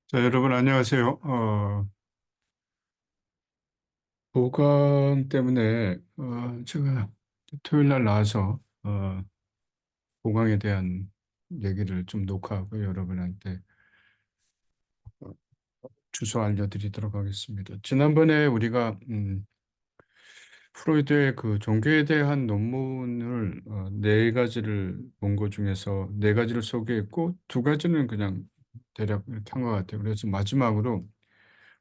자, 여러분 안녕하세요. 보강 때문에 제가 토요일 날 나와서 보강에 대한 얘기를 좀 녹화하고 여러분한테 어, 주소 알려드리도록 하겠습니다. 지난번에 우리가 프로이드의 그 종교에 대한 논문을 네 가지를 본 것 중에서 네 가지를 소개했고 두 가지는 그냥 대략 이렇게 한 것 같아요. 그래서 마지막으로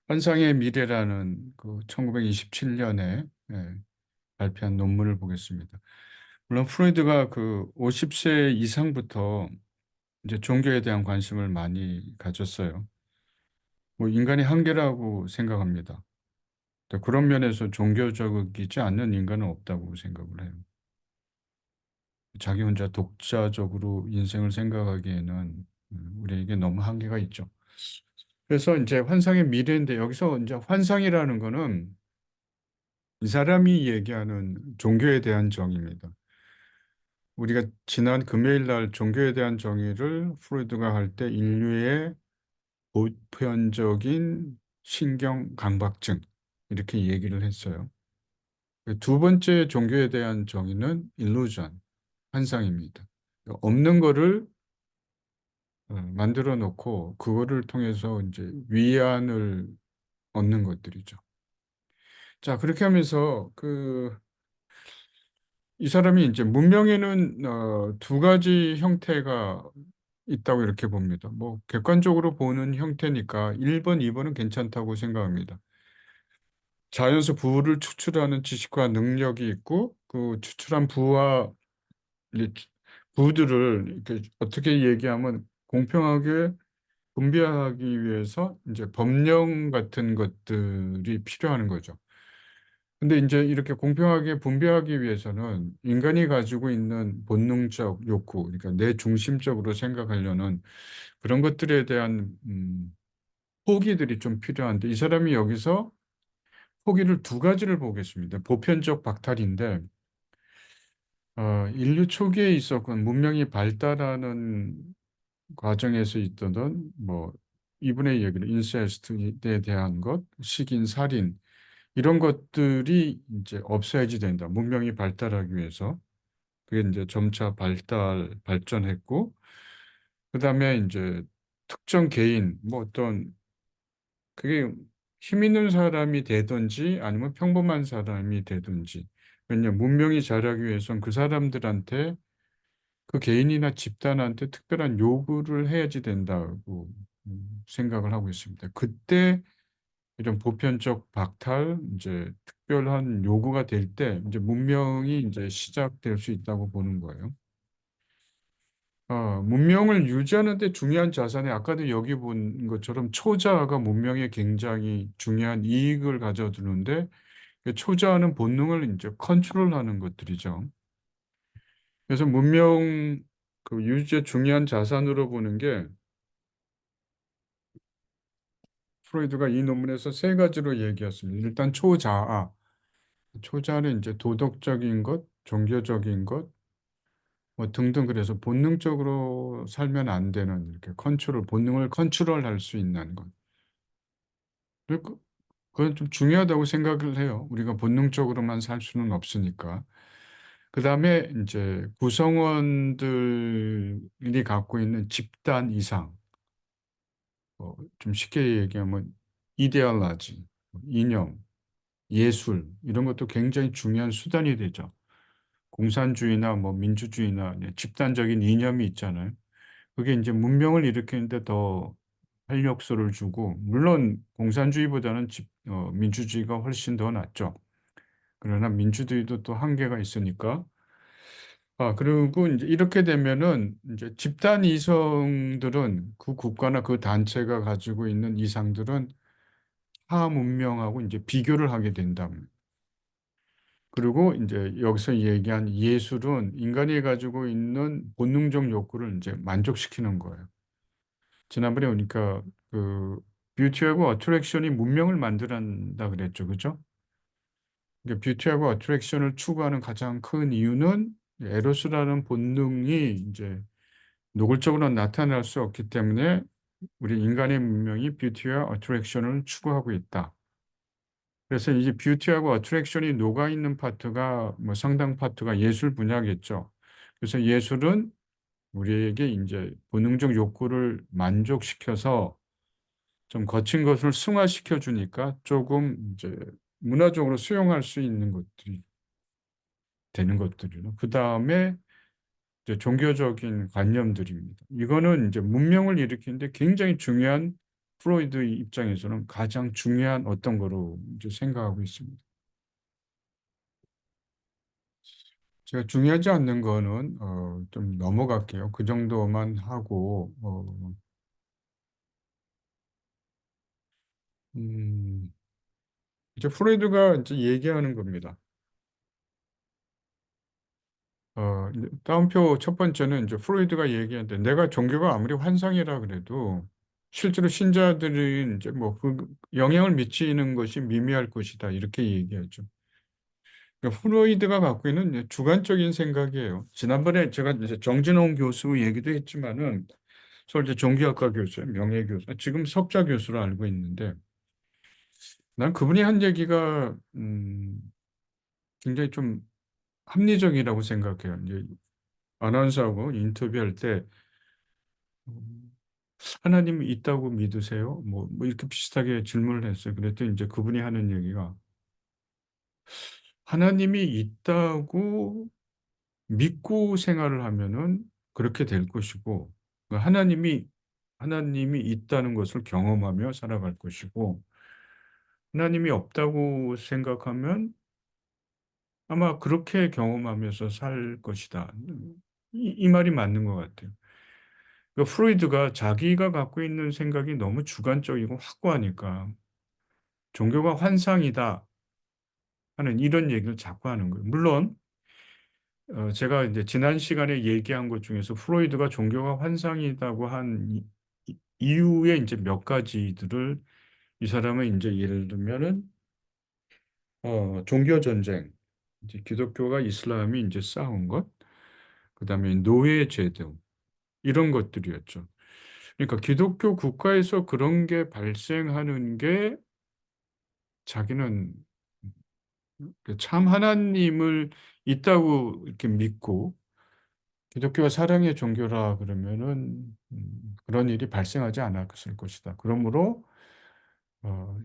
환상의 미래라는 그 1927년에 발표한 논문을 보겠습니다. 물론 프로이드가 그 50세 이상부터 이제 종교에 대한 관심을 많이 가졌어요. 뭐 인간이 한계라고 생각합니다. 또 그런 면에서 종교적이지 않는 인간은 없다고 생각을 해요. 자기 혼자 독자적으로 인생을 생각하기에는 우리에게 너무 한계가 있죠. 그래서 이제 환상의 미래인데 여기서 이제 환상이라는 거는 이 사람이 얘기하는 종교에 대한 정의입니다. 우리가 지난 금요일 날 종교에 대한 정의를 프로이드가 할 때 인류의 보편적인 신경 강박증 이렇게 얘기를 했어요. 두 번째 종교에 대한 정의는 일루전, 환상입니다. 없는 거를 만들어 놓고 그거를 통해서 이제 위안을 얻는 것들이죠. 자, 그렇게 하면서 이 사람이 이제 문명에는 두 가지 형태가 있다고 이렇게 봅니다. 뭐 객관적으로 보는 형태니까 1번, 2번은 괜찮다고 생각합니다. 자연에서 부를 추출하는 지식과 능력이 있고 그 추출한 부와 이 부들을 이렇게 어떻게 얘기하면 공평하게 분배하기 위해서 이제 법령 같은 것들이 필요한 거죠. 근데 이제 이렇게 공평하게 분배하기 위해서는 인간이 가지고 있는 본능적 욕구, 그러니까 내 중심적으로 생각하려는 그런 것들에 대한 포기들이 좀 필요한데 이 사람이 여기서 포기를 두 가지를 보겠습니다. 보편적 박탈인데 인류 초기에 있었건 문명이 발달하는 과정에서 있던 뭐 이분의 얘기를 인세스트에 대한 것, 식인, 살인 이런 것들이 이제 없어야지 된다. 문명이 발달하기 위해서. 그게 이제 점차 발전했고, 그다음에 이제 특정 개인, 뭐 어떤 그게 힘 있는 사람이 되든지 아니면 평범한 사람이 되든지. 왜냐면 문명이 자라기 위해선 그 사람들한테 그 개인이나 집단한테 특별한 요구를 해야지 된다고 생각을 하고 있습니다. 그때 이런 보편적 박탈, 이제 특별한 요구가 될 때 이제 문명이 이제 시작될 수 있다고 보는 거예요. 문명을 유지하는 데 중요한 자산이 아까도 여기 본 것처럼 초자아가 문명에 굉장히 중요한 이익을 가져두는데 그 초자아는 본능을 이제 컨트롤하는 것들이죠. 그래서 문명 그 유지의 중요한 자산으로 보는 게 프로이드가 이 논문에서 세 가지로 얘기했습니다. 일단 초자아. 초자아는 이제 도덕적인 것, 종교적인 것, 뭐 등등 그래서 본능적으로 살면 안 되는 이렇게 본능을 컨트롤할 수 있는 것. 그리고 그건 좀 중요하다고 생각을 해요. 우리가 본능적으로만 살 수는 없으니까. 그다음에 이제 구성원들이 갖고 있는 집단 이상, 좀 쉽게 얘기하면 이데올라지, 이념, 예술 이런 것도 굉장히 중요한 수단이 되죠. 공산주의나 뭐 민주주의나 집단적인 이념이 있잖아요. 그게 이제 문명을 일으키는데 더 활력소를 주고 물론 공산주의보다는 민주주의가 훨씬 더 낫죠. 그러나 민주주의도 또 한계가 있으니까. 그리고 이제 이렇게 되면은 이제 집단 이성들은 그 국가나 그 단체가 가지고 있는 이상들은 타 문명하고 이제 비교를 하게 된다. 그리고 이제 여기서 얘기한 예술은 인간이 가지고 있는 본능적 욕구를 이제 만족시키는 거예요. 지난번에 보니까 그 뷰티하고 어트랙션이 문명을 만들어낸다 그랬죠. 그죠? 그러니까 뷰티하고 어트랙션을 추구하는 가장 큰 이유는 에로스라는 본능이 이제 노골적으로 나타날 수 없기 때문에 우리 인간의 문명이 뷰티와 어트랙션을 추구하고 있다. 그래서 이제 뷰티하고 어트랙션이 녹아 있는 파트가 뭐 상당 파트가 예술 분야겠죠. 그래서 예술은 우리에게 이제 본능적 욕구를 만족시켜서 좀 거친 것을 승화시켜 주니까 조금 이제 문화적으로 수용할 수 있는 것들이 되는 것들이요. 그다음에 이제 종교적인 관념들입니다. 이거는 이제 문명을 일으키는데 굉장히 중요한, 프로이드 입장에서는 가장 중요한 어떤 거로 이제 생각하고 있습니다. 제가 중요하지 않는 거는 좀 넘어갈게요. 그 정도만 하고 음 이제 프로이드가 이제 얘기하는 겁니다. 이제 다운표 첫 번째는 이제 프로이드가 얘기하는데, 내가 종교가 아무리 환상이라 그래도 실제로 신자들이 이제 뭐 그 영향을 미치는 것이 미미할 것이다, 이렇게 얘기하죠. 그러니까 프로이드가 갖고 있는 이제 주관적인 생각이에요. 지난번에 제가 이제 정진홍 교수 얘기도 했지만은, 서울대 종교학과 교수예요. 명예교수. 지금 석좌 교수로 알고 있는데, 난 그분이 한 얘기가 굉장히 좀 합리적이라고 생각해요. 이제 아나운서하고 인터뷰할 때 "하나님이 있다고 믿으세요?" 뭐 이렇게 비슷하게 질문을 했어요. 그랬더니 이제 그분이 하는 얘기가, "하나님이 있다고 믿고 생활을 하면은 그렇게 될 것이고, 그 하나님이 있다는 것을 경험하며 살아갈 것이고, 하나님이 없다고 생각하면 아마 그렇게 경험하면서 살 것이다." 이 말이 맞는 것 같아요. 프로이드가 자기가 갖고 있는 생각이 너무 주관적이고 확고하니까 "종교가 환상이다." 하는 이런 얘기를 자꾸 하는 거예요. 물론 제가 이제 지난 시간에 얘기한 것 중에서 프로이드가 종교가 환상이라고 한 이유의 이제 몇 가지들을, 이 사람은 이제 예를 들면은 종교 전쟁, 이제 기독교가 이슬람이 이제 싸운 것, 그다음에 노예 제도, 이런 것들이었죠. 그러니까 기독교 국가에서 그런 게 발생하는 게, 자기는 참 하나님을 있다고 이렇게 믿고 기독교가 사랑의 종교라 그러면은 그런 일이 발생하지 않았을 것이다. 그러므로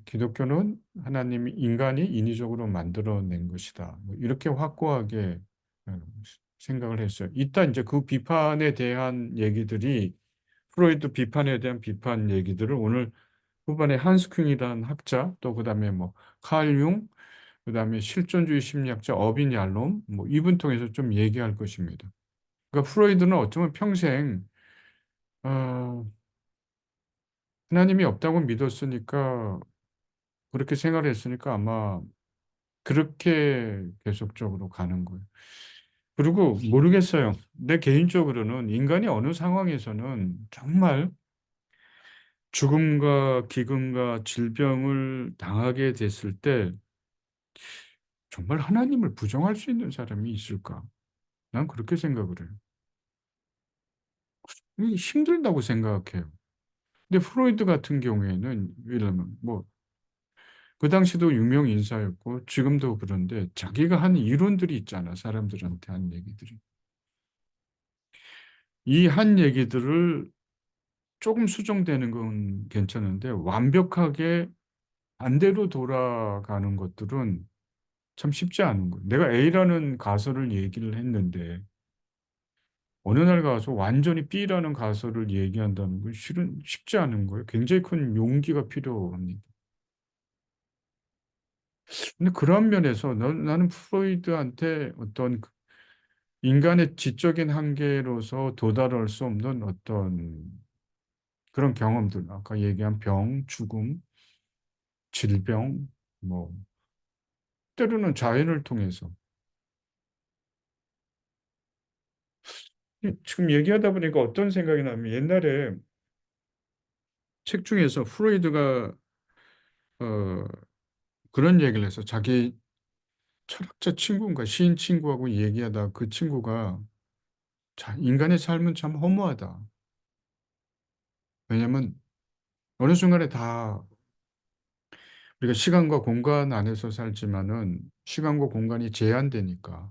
기독교는 하나님이 인간이 인위적으로 만들어낸 것이다. 뭐 이렇게 확고하게 생각을 했어요. 이따 이제 그 비판에 대한 얘기들이, 프로이드 비판에 대한 비판 얘기들을 오늘 후반에 한스 큉이라는 학자, 또 그다음에 뭐 칼 융, 그다음에 실존주의 심리학자 어빈 얄롬, 뭐 이분 통해서 좀 얘기할 것입니다. 그러니까 프로이드는 어쩌면 평생 어 하나님이 없다고 믿었으니까, 그렇게 생활했으니까 아마 그렇게 계속적으로 가는 거예요. 그리고 모르겠어요. 내 개인적으로는 인간이 어느 상황에서는 정말 죽음과 기근과 질병을 당하게 됐을 때 정말 하나님을 부정할 수 있는 사람이 있을까? 난 그렇게 생각을 해요. 힘들다고 생각해요. 근데 프로이드 같은 경우에는 예를 들면 뭐 그 당시도 유명 인사였고 지금도 그런데, 자기가 한 이론들이 있잖아, 사람들한테 한 얘기들이. 이 한 얘기들을 조금 수정되는 건 괜찮은데, 완벽하게 반대로 돌아가는 것들은 참 쉽지 않은 거예요. 내가 A라는 가설을 얘기를 했는데 어느 날 가서 완전히 B라는 가설을 얘기한다는 건 실은 쉽지 않은 거예요. 굉장히 큰 용기가 필요합니다. 근데 그런 면에서 나는 프로이드한테 어떤 인간의 지적인 한계로서 도달할 수 없는 어떤 그런 경험들, 아까 얘기한 병, 죽음, 질병, 뭐 때로는 자연을 통해서, 지금 얘기하다 보니까 어떤 생각이 나면, 옛날에 책 중에서 프로이드가 어 그런 얘기를 해서, 자기 철학자 친구인가 시인 친구하고 얘기하다 그 친구가 자 "인간의 삶은 참 허무하다." 왜냐면 어느 순간에 다 우리가 시간과 공간 안에서 살지만은 시간과 공간이 제한되니까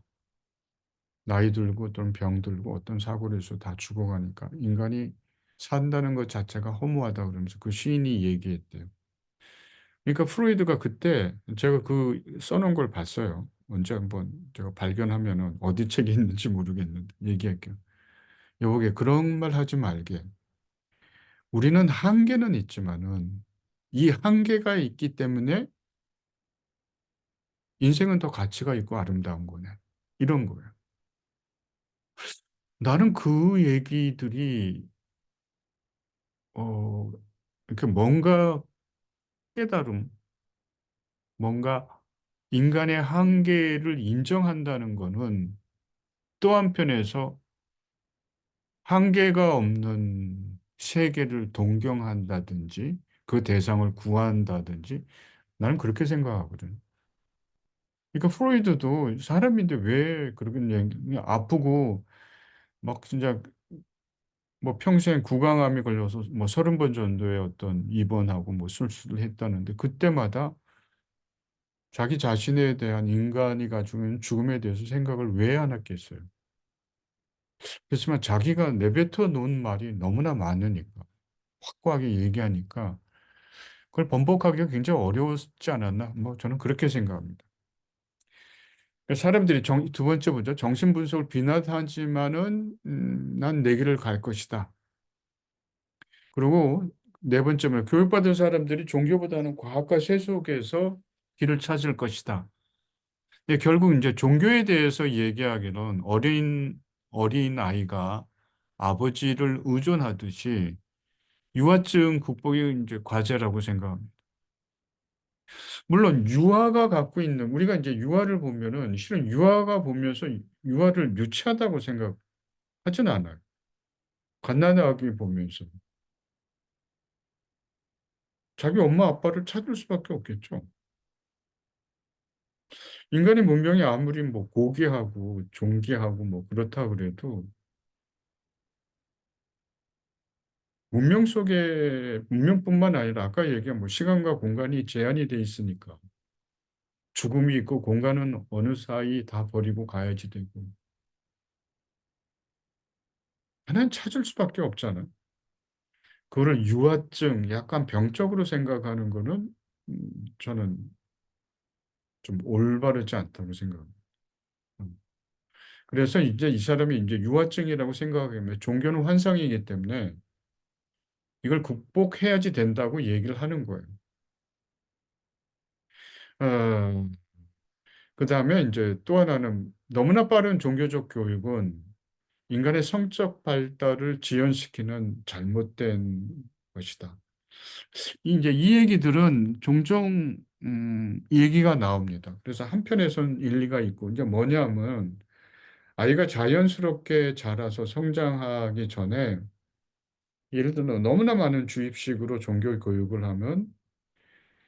나이 들고 또는 병 들고 어떤 사고로 해서 다 죽어가니까 "인간이 산다는 것 자체가 허무하다." 그러면서 그 시인이 얘기했대요. 그러니까 프로이드가 그때 제가 그 써 놓은 걸 봤어요. 언제 한번 제가 발견하면은 어디 책에 있는지 모르겠는데 얘기할게요. "여보게 그런 말 하지 말게. 우리는 한계는 있지만은 이 한계가 있기 때문에 인생은 더 가치가 있고 아름다운 거네." 이런 거예요. 나는 그 얘기들이 어 이렇게 뭔가 깨달음, 뭔가 인간의 한계를 인정한다는 거는 또 한편에서 한계가 없는 세계를 동경한다든지 그 대상을 구한다든지 나는 그렇게 생각하거든. 그러니까 프로이드도 사람인데 왜 그러겠냐. 그냥 아프고 막 진짜 뭐 평생 구강암이 걸려서 뭐 30번 정도의 어떤 입원하고 뭐 수술을 했다는데 그때마다 자기 자신에 대한 인간이 가지고 있는 죽음에 대해서 생각을 왜 안 했겠어요. 그렇지만 자기가 내뱉어 놓은 말이 너무나 많으니까 확고하게 얘기하니까 그걸 번복하기가 굉장히 어려웠지 않았나? 뭐 저는 그렇게 생각합니다. 사람들이 두 번째 보죠. 정신 분석을 비난하지만은 "난 내 길을 갈 것이다." 그리고 네 번째는 "교육받은 사람들이 종교보다는 과학과 세속에서 길을 찾을 것이다." 예, 결국 인제 종교에 대해서 얘기하기는 어린아이가 아버지를 의존하듯이 유아증 극복이 인제 과제라고 생각합니다. 물론 유아가 갖고 있는 우리가 인제 유아를 보면은 실은 유아가 보면서 유아를 유치하다고 생각하지는 않아요. 갓난아기 보면서. 자기 엄마 아빠를 찾을 수밖에 없겠죠. 인간의 문명이 아무리 뭐 고귀하고 존귀하고 뭐 그렇다 그래도 문명 속에 문명뿐만 아니라 아까 얘기한 뭐 시간과 공간이 제한이 돼 있으니까 죽음이 있고 공간은 어느 사이 다 버리고 가야지 되고 하나는 찾을 수밖에 없잖아요. 그거를 유아증 약간 병적으로 생각하는 거는 저는 좀 올바르지 않다고 생각합니다. 음. 그래서 이제 이 사람이 인제 유아증이라고 생각하면 종교는 환상이기 때문에 이걸 극복해야지 된다고 얘기를 하는 거예요. 어 그다음에 인제 또 하나는 너무나 빠른 종교적 교육은 인간의 성적 발달을 지연시키는 잘못된 것이다. 인제 이 얘기들은 종종 얘기가 나옵니다. 그래서 한편에선 일리가 있고 이제 뭐냐면 아이가 자연스럽게 자라서 성장하기 전에 예를 들어 너무나 많은 주입식으로 종교 교육을 하면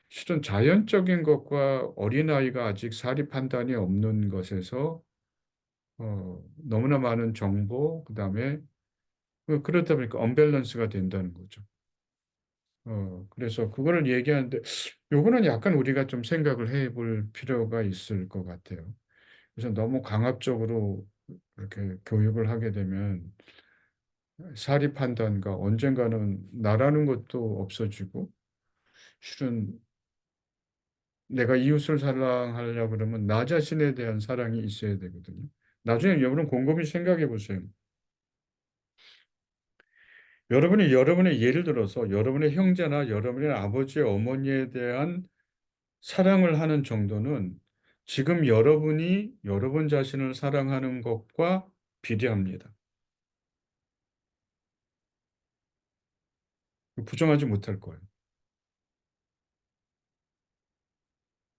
실은 자연적인 것과 어린아이가 아직 사리 판단이 없는 것에서 너무나 많은 정보 그다음에 그러다 보니까 언밸런스가 된다는 거죠. 그래서 그거를 얘기하는데 요거는 약간 우리가 좀 생각을 해볼 필요가 있을 것 같아요. 그래서 너무 강압적으로 이렇게 교육을 하게 되면 사리 판단과 언젠가는 나라는 것도 없어지고 실은 내가 이웃을 사랑하려 그러면 나 자신에 대한 사랑이 있어야 되거든요. 나중에 여러분 곰곰이 생각해 보세요. 여러분이 여러분의 예를 들어서 여러분의 형제나 여러분의 아버지, 어머니에 대한 사랑을 하는 정도는 지금 여러분이 여러분 자신을 사랑하는 것과 비례합니다. 부정하지 못할 거예요.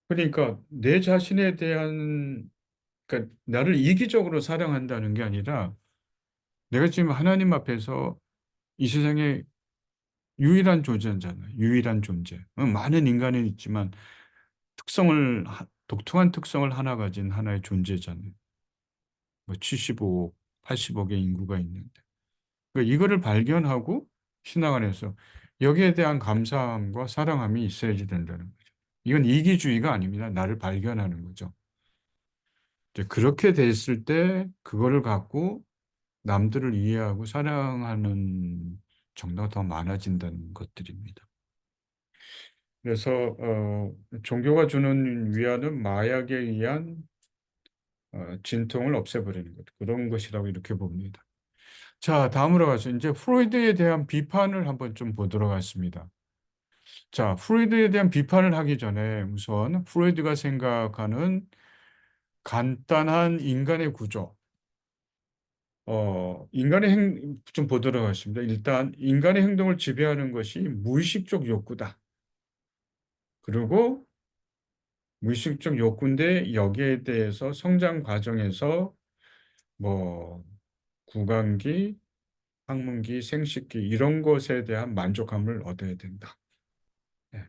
그러니까 내 자신에 대한 그러니까 나를 이기적으로 사랑한다는 게 아니라 내가 지금 하나님 앞에서 이 세상에 유일한 존재잖아요. 유일한 존재. 많은 인간은 있지만 특성을 독특한 특성을 하나 가진 하나의 존재잖아요. 뭐 75억, 80억의 인구가 있는데. 그러니까 이거를 발견하고 신앙 안에서 여기에 대한 감사함과 사랑함이 있어야지 된다는 거죠. 이건 이기주의가 아닙니다. 나를 발견하는 거죠. 이제 그렇게 됐을 때 그거를 갖고 남들을 이해하고 사랑하는 정도가 더 많아진다는 것들입니다. 그래서 종교가 주는 위안은 마약에 의한 진통을 없애버리는 것, 그런 것이라고 이렇게 봅니다. 자, 다음으로 가서 이제 프로이드에 대한 비판을 한번 좀 보도록 하겠습니다. 자, 프로이드에 대한 비판을 하기 전에 우선 프로이드가 생각하는 간단한 인간의 구조, 인간의 좀 보도록 하겠습니다. 일단 인간의 행동을 지배하는 것이 무의식적 욕구다. 그리고 무의식적 욕구인데 여기에 대해서 성장 과정에서 뭐 구강기, 항문기, 생식기 이런 것에 대한 만족감을 얻어야 된다. 예,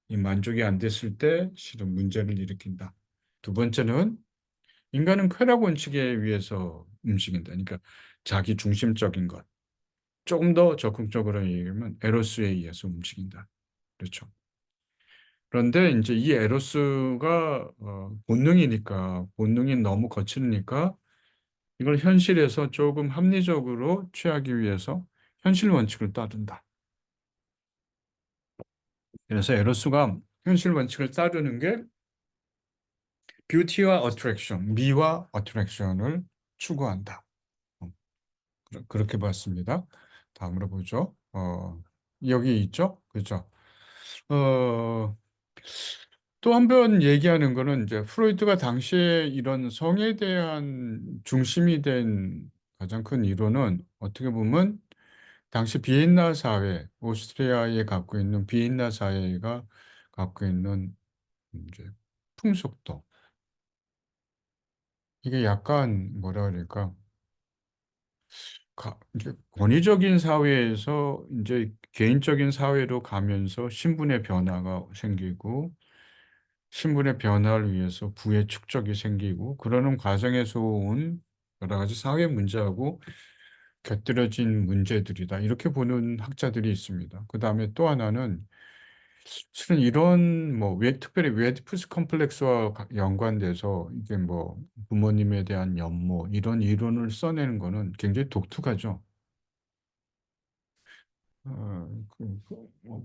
이 만족이 안 됐을 때 실은 문제를 일으킨다. 두 번째는 인간은 쾌락 원칙에 의해서 움직인다. 그러니까 자기 중심적인 것. 조금 더 적극적으로 얘기하면 에로스에 의해서 움직인다. 그렇죠. 그런데 이제 이 에로스가 본능이니까 본능이 너무 거칠으니까 이걸 현실에서 조금 합리적으로 취하기 위해서 현실 원칙을 따른다. 그래서 에로스가 현실 원칙을 따르는 게 뷰티와 어트랙션, 미와 어트랙션을 추구한다. 어, 그렇게 봤습니다. 다음으로 보죠. 여기 있죠? 그죠? 어, 또 한 번 얘기하는 거는 이제 프로이트가 당시에 이런 성에 대한 중심이 된 가장 큰 이론은 어떻게 보면 당시 비엔나 사회, 오스트리아에 갖고 있는 비엔나 사회가 갖고 있는 이제 풍속도, 이게 약간 뭐라 그럴까, 이제 권위적인 사회에서 이제 개인적인 사회로 가면서 신분의 변화가 생기고 신분의 변화를 위해서 부의 축적이 생기고 그러는 과정에서 온 여러 가지 사회 문제하고 곁들여진 문제들이다. 이렇게 보는 학자들이 있습니다. 그다음에 또 하나는 실은 이런 뭐 특별히 웨디푸스 컴플렉스와 연관돼서 이게 뭐 부모님에 대한 연모 이런 이론을 써내는 거는 굉장히 독특하죠.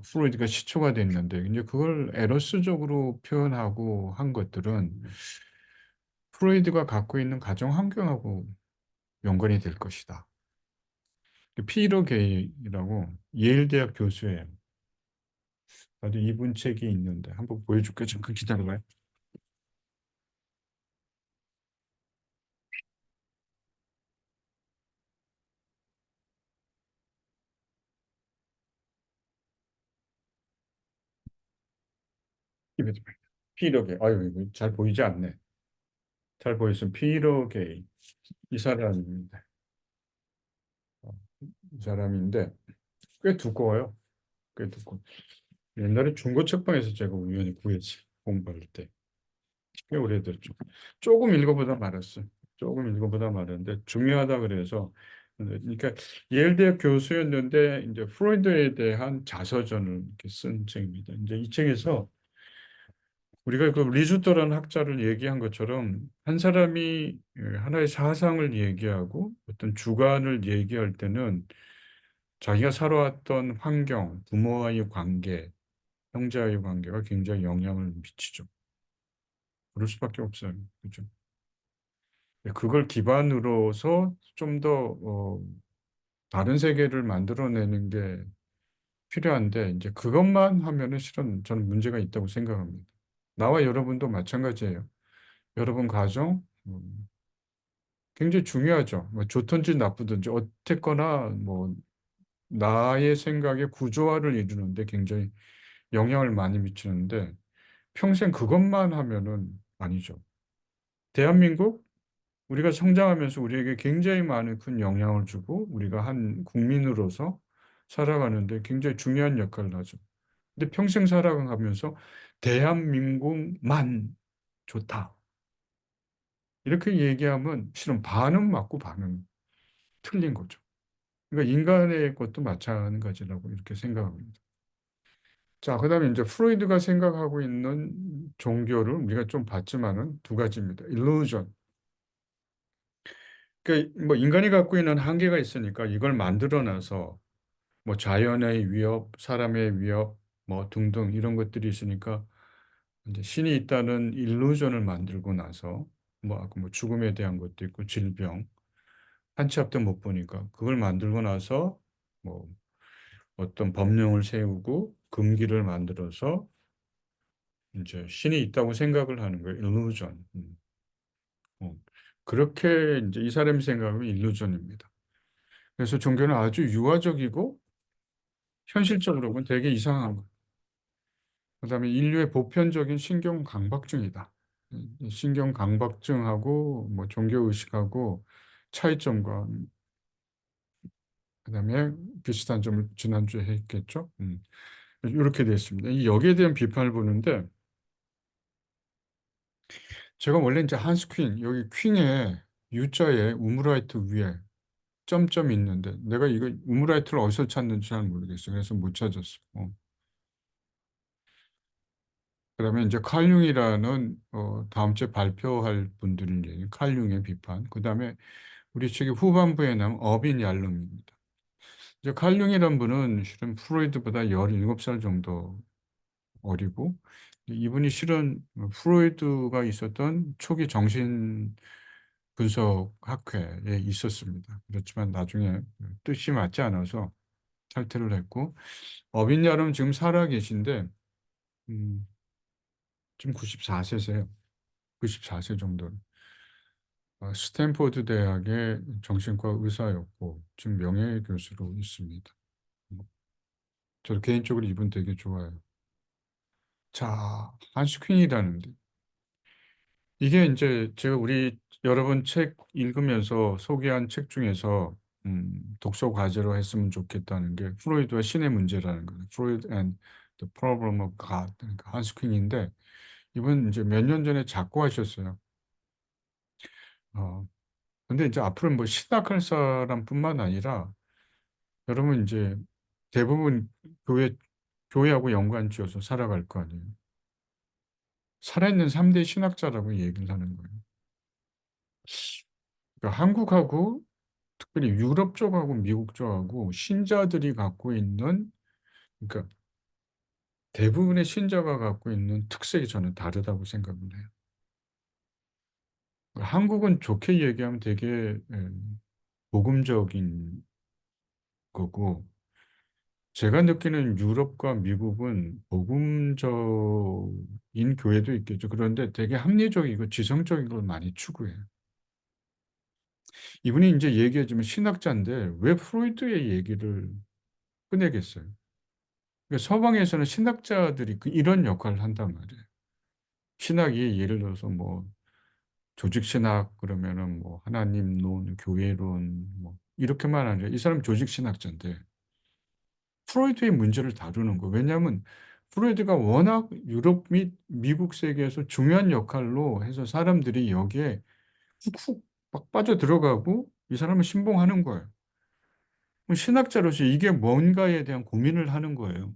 프로이드가 시초가 됐는데 이제 그걸 에러스적으로 표현하고 한 것들은 프로이드가 갖고 있는 가정 환경하고 연관이 될 것이다. 피터 게이라고 예일 대학 교수예요. 나도 이분 책이 있는데 한번 보여줄게. 잠깐 기다려봐요. 피터 게이. 아유, 이거 잘 보이지 않네. 잘 보이시면 피터 게이. 이 사람인데, 어, 이 사람인데 꽤 두꺼워요. 꽤 두꺼워. 옛날에 중고 책방에서 제가 우연히 구했지. 공부할 때. 꽤 오래됐죠. 조금 읽어보다 말았어. 조금 읽어보다 말았는데 중요하다 그래서 그러니까 예일 대학 교수였는데 이제 프로이드에 대한 자서전을 이렇게 쓴 책입니다. 이제 이 책에서 우리가 그 리주터라는 학자를 얘기한 것처럼 한 사람이 하나의 사상을 얘기하고 어떤 주관을 얘기할 때는 자기가 살아왔던 환경, 부모와의 관계, 형제와의 관계가 굉장히 영향을 미치죠. 그럴 수밖에 없어요. 그죠? 네, 그걸 기반으로서 좀 더 다른 세계를 만들어내는 게 필요한데 이제 그것만 하면은 실은 저는 문제가 있다고 생각합니다. 나와 여러분도 마찬가지예요. 여러분 가정 굉장히 중요하죠. 뭐 좋든지 나쁘든지 어쨌거나 뭐 나의 생각의 구조화를 이루는데 굉장히 영향을 많이 미치는데 평생 그것만 하면은 아니죠. 대한민국 우리가 성장하면서 우리에게 굉장히 많은 큰 영향을 주고 우리가 한 국민으로서 살아가는데 굉장히 중요한 역할을 하죠. 근데 평생 살아가면서 대한민국만 좋다. 이렇게 얘기하면 실은 반은 맞고 반은 틀린 거죠. 그러니까 인간의 것도 마찬가지라고 이렇게 생각합니다. 자, 그다음에 이제 프로이드가 생각하고 있는 종교를 우리가 좀 봤지만은 두 가지입니다. illusion. 그러니까 뭐 인간이 갖고 있는 한계가 있으니까 이걸 만들어 놔서 뭐 자연의 위협, 사람의 위협 뭐 등등 이런 것들이 있으니까 이제 신이 있다는 illusion을 만들고 나서 뭐 아까 뭐 죽음에 대한 것도 있고 질병, 한치 앞도 못 보니까 그걸 만들고 나서 뭐 어떤 법령을 세우고 금기를 만들어서 이제 신이 있다고 생각을 하는 거예요. illusion. 어. 그렇게 이제 이 사람이 생각하면 illusion입니다. 그래서 종교는 아주 유아적이고 현실적으로 보면 되게 이상한 거. 그다음에 인류의 보편적인 신경 강박증이다. 신경 강박증하고 뭐 종교 의식하고 차이점과 그다음에 비슷한 점을 지난주에 했겠죠. 요렇게 되어 있습니다. 이 여기에 대한 비판을 보는데 제가 원래 인제 한스 퀸 여기 퀸에 유자에 우므라이트 위에 점점이 있는데 내가 이거 우므라이트를 어디서 찾는지 잘 모르겠어요. 그래서 못 찾았어요. 그다음에 인제 칼 융이라는 다음 주에 발표할 분들을 얘기 칼 융의 비판. 그다음에 우리 책의 후반부에 나온 어빈 얄름입니다. 이제 칼 융이란 분은 실은 프로이드보다 17살 정도 어리고 이분이 실은 프로이드가 있었던 초기 정신 분석 학회에 있었습니다. 그렇지만 나중에 뜻이 맞지 않아서 탈퇴를 했고 어빈 야름 지금 살아 계신데 음 지금 94 세세요. 94세 정도. 스탠포드 대학의 정신과 의사였고 지금 명예교수로 있습니다. 음 저도 개인적으로 이분 되게 좋아해요. 자, 한스 퀸이라는데 이게 인제 제가 우리 여러 번 책 읽으면서 소개한 책 중에서 독서 과제로 했으면 좋겠다는 게 프로이드와 신의 문제라는 거예요. Freud and the Problem of God. 그러니까 한스 퀸인데 이분 인제 몇 년 전에 작고하셨어요. 어 근데 인제 앞으로는 뭐 신학할 사람뿐만 아니라 여러분 인제 대부분 교회 교회하고 연관 지어서 살아갈 거 아니에요. 살아있는 3대 신학자라고 얘기를 하는 거예요. 그러니까 한국하고 특별히 유럽 쪽하고 미국 쪽하고 신자들이 갖고 있는 그러니까 대부분의 신자가 갖고 있는 특색이 저는 다르다고 생각을 해요. 한국은 좋게 얘기하면 되게 복음적인 거고 제가 느끼는 유럽과 미국은 복음적인 교회도 있겠죠. 그런데 되게 합리적이고 지성적인 걸 많이 추구해요. 이분이 인제 얘기해 주면 신학자인데 왜 프로이트의 얘기를 꺼내겠어요. 그러니까 서방에서는 신학자들이 이런 역할을 한단 말이에요. 신학이 예를 들어서 뭐 조직 신학 그러면은 뭐 하나님론, 교회론 뭐 이렇게만 아니라 이 사람 조직 신학자인데 프로이트의 문제를 다루는 거 왜냐하면 프로이트가 워낙 유럽 및 미국 세계에서 중요한 역할로 해서 사람들이 여기에 훅훅 막 빠져들어가고 이 사람을 신봉하는 거예요. 그럼 신학자로서 이게 뭔가에 대한 고민을 하는 거예요.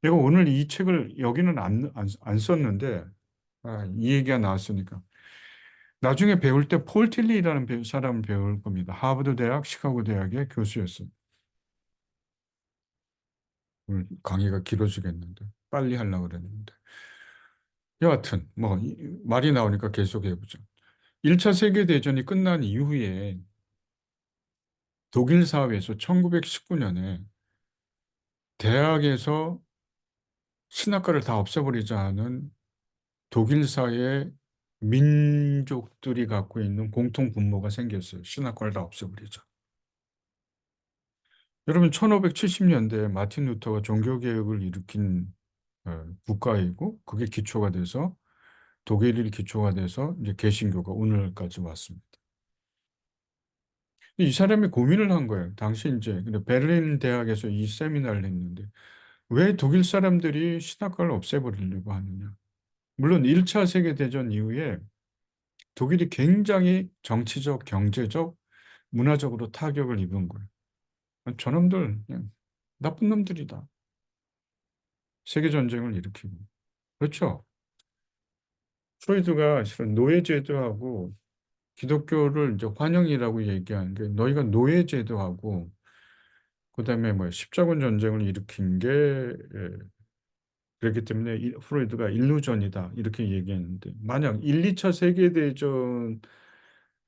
내가 오늘 이 책을 여기는 안 썼는데 이 얘기가 나왔으니까. 나중에 배울 때 폴 틸리라는 사람을 배울 겁니다. 하버드 대학, 시카고 대학의 교수였어요. 오늘 강의가 길어지겠는데 빨리 하려고 그랬는데. 여하튼 뭐 말이 나오니까 계속해 보죠. 1차 세계 대전이 끝난 이후에 독일 사회에서 1919 년에 대학에서 신학과를 다 없애버리자는 독일 사회의 민족들이 갖고 있는 공통 분모가 생겼어요. 신학과를 다 없애버리자. 여러분 1570 년대에 마틴 루터가 종교개혁을 일으킨 국가이고 그게 기초가 돼서 독일이 기초가 돼서 이제 개신교가 오늘까지 왔습니다. 이 사람이 고민을 한 거예요. 당시 인제 근데 베를린 대학에서 이 세미나를 했는데 "왜 독일 사람들이 신학과를 없애버리려고 하느냐." 물론 1차 세계대전 이후에 독일이 굉장히 정치적, 경제적, 문화적으로 타격을 입은 거예요. 저놈들 그냥 나쁜 놈들이다. 세계전쟁을 일으키고. 그렇죠. 프로이드가 실은 노예제도하고 기독교를 이제 환영이라고 얘기하는 게 너희가 노예제도하고 그다음에 뭐 십자군 전쟁을 일으킨 게 그렇기 때문에 프로이드가 일루전이다 이렇게 얘기했는데 만약 1, 2차 세계대전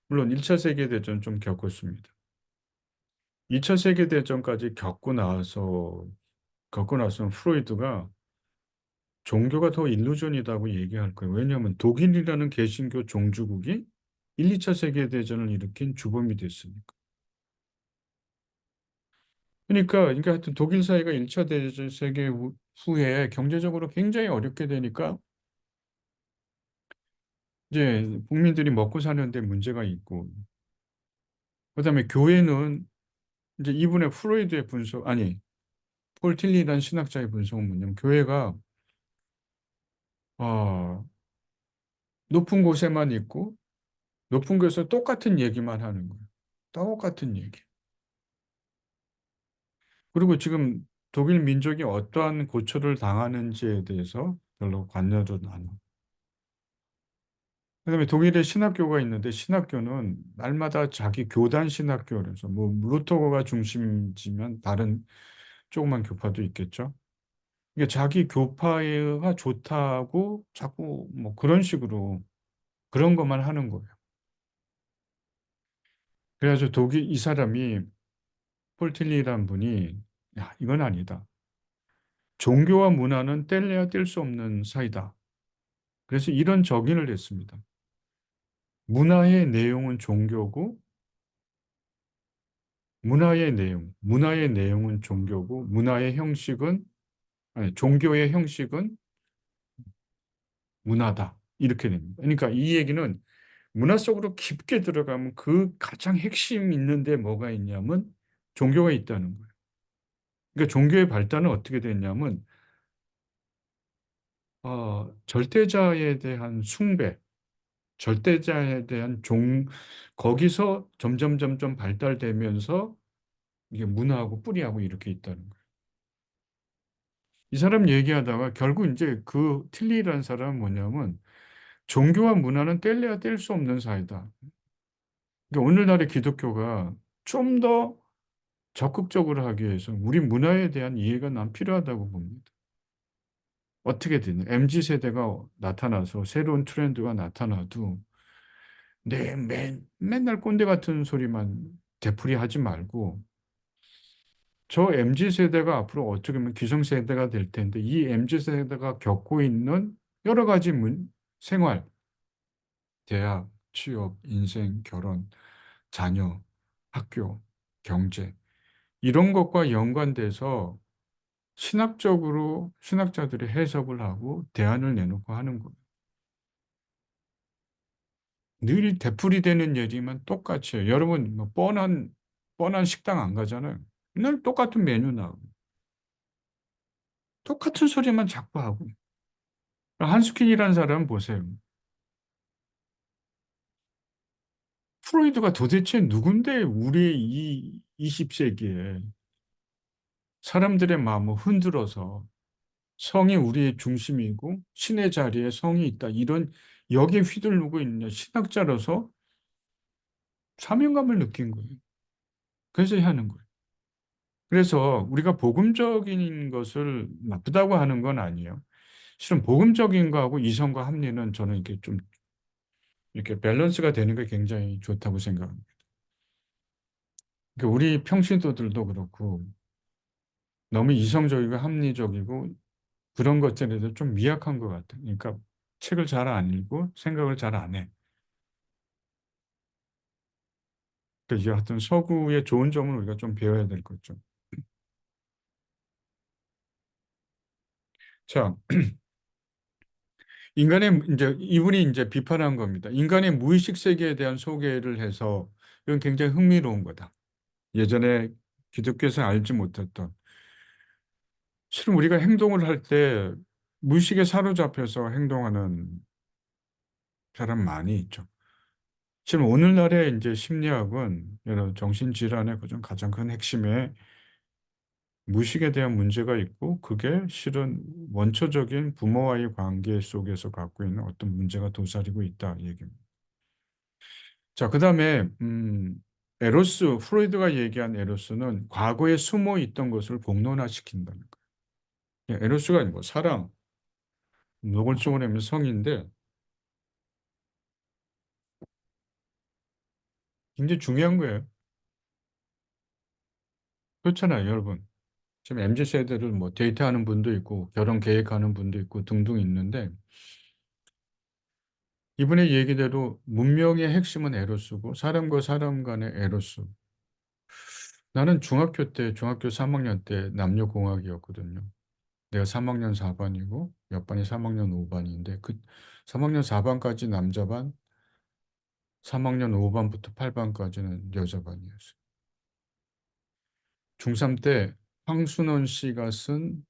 물론 1차 세계대전 좀 겪었습니다. 2차 세계대전까지 겪고 나서 프로이드가 종교가 더 일루전이다고 얘기할 거예요. 왜냐하면 독일이라는 개신교 종주국이 1, 2차 세계대전을 일으킨 주범이 됐으니까. 그러니까 하여튼 독일 사회가 1차 대전 세계 후에 경제적으로 굉장히 어렵게 되니까 이제 국민들이 먹고 사는데 문제가 있고 그다음에 교회는 이제 이분의 프로이드의 분석 아니 폴 틸리라는 신학자의 분석은 뭐냐면 교회가 어, 높은 곳에만 있고 높은 곳에서 똑같은 얘기만 하는 거예요. 똑같은 얘기. 그리고 지금 독일 민족이 어떠한 고초를 당하는지에 대해서 별로 관여를 안 하고. 그다음에 독일에 신학교가 있는데 신학교는 날마다 자기 교단 신학교라서 뭐 루터가 중심이지만 다른 조그만 교파도 있겠죠. 이게 자기 교파가 좋다고 자꾸 뭐 그런 식으로 그런 것만 하는 거예요. 그래가지고 독일 이 사람이 폴틸리라는 분이 야 이건 아니다. 종교와 문화는 뗄래야 뗄 수 없는 사이다. 그래서 이런 적인을 했습니다. 문화의 내용은 종교고 문화의 내용은 종교고 문화의 형식은 아니 종교의 형식은 문화다. 이렇게 됩니다. 그러니까 이 얘기는 문화 속으로 깊게 들어가면 그 가장 핵심 있는데 뭐가 있냐면 종교가 있다는 거예요. 그러니까 종교의 발달은 어떻게 됐냐면 절대자에 대한 숭배, 절대자에 대한 거기서 점점 발달되면서 이게 문화하고 뿌리하고 이렇게 있다는 거예요. 이 사람 얘기하다가 결국 이제 그 틸리라는 사람은 뭐냐면 종교와 문화는 뗄래야 뗄 수 없는 사이다. 그러니까 오늘날의 기독교가 좀 더 적극적으로 하기 위해서 우리 문화에 대한 이해가 난 필요하다고 봅니다. 어떻게든 MZ 세대가 나타나서 새로운 트렌드가 나타나도 맨날 꼰대 같은 소리만 되풀이하지 말고 저 MZ 세대가 앞으로 어떻게 보면 기성세대가 될 텐데 이 MZ 세대가 겪고 있는 여러 가지 생활, 대학, 취업, 인생, 결혼, 자녀, 학교, 경제 이런 것과 연관돼서 신학적으로 신학자들이 해석을 하고 대안을 내놓고 하는 거예요. 늘 되풀이되는 얘기만 똑같이 해요. 여러분 뭐 뻔한 식당 안 가잖아요. 늘 똑같은 메뉴 나오고 똑같은 소리만 자꾸 하고. 한스킨이라는 사람 보세요. 프로이드가 도대체 누군데 우리 이 20세기에 사람들의 마음을 흔들어서 성이 우리의 중심이고 신의 자리에 성이 있다. 이런 여기에 휘둘르고 있는 신학자로서 사명감을 느낀 거예요. 그래서 하는 거예요. 그래서 우리가 복음적인 것을 나쁘다고 하는 건 아니에요. 실은 복음적인 거하고 이성과 합리는 저는 이렇게 좀 이렇게 밸런스가 되는 게 굉장히 좋다고 생각합니다. 그러니까 우리 평신도들도 그렇고 너무 이성적이고 합리적이고 그런 것들에 대해서 좀 미약한 것 같아요. 그러니까 책을 잘 안 읽고 생각을 잘 안 해. 그러니까 이게 하여튼 서구의 좋은 점을 우리가 좀 배워야 될 거죠. 자, 이제 이분이 이제 비판한 겁니다. 인간의 무의식 세계에 대한 소개를 해서 이건 굉장히 흥미로운 거다. 예전에 기독교에서 알지 못했던. 실은 우리가 행동을 할 때 무의식에 사로잡혀서 행동하는 사람 많이 있죠. 지금 오늘날의 이제 심리학은 여러 정신질환의 가장 큰 핵심에 무의식에 대한 문제가 있고 그게 실은 원초적인 부모와의 관계 속에서 갖고 있는 어떤 문제가 도사리고 있다 이 얘기입니다. 자, 그다음에 프로이드가 얘기한 에로스는 과거에 숨어 있던 것을 공론화시킨다는 거예요. 예, 에로스가 뭐 사랑, 노골적으로 하면 성인데 굉장히 중요한 거예요. 그렇잖아요, 여러분. 지금 MZ 세대를 뭐 데이트하는 분도 있고 결혼 계획하는 분도 있고 등등 있는데 이분의 얘기대로 문명의 핵심은 에로스고 사람과 사람 간의 에로스. 나는 중학교 3학년 때 남녀공학이었거든요. 내가 3학년 4반이고 옆반이 3학년 5반인데 그 3학년 4반까지 남자 반, 3학년 5반부터 8반까지는 여자 반이었어요. 중3 때 황순원 씨가 쓴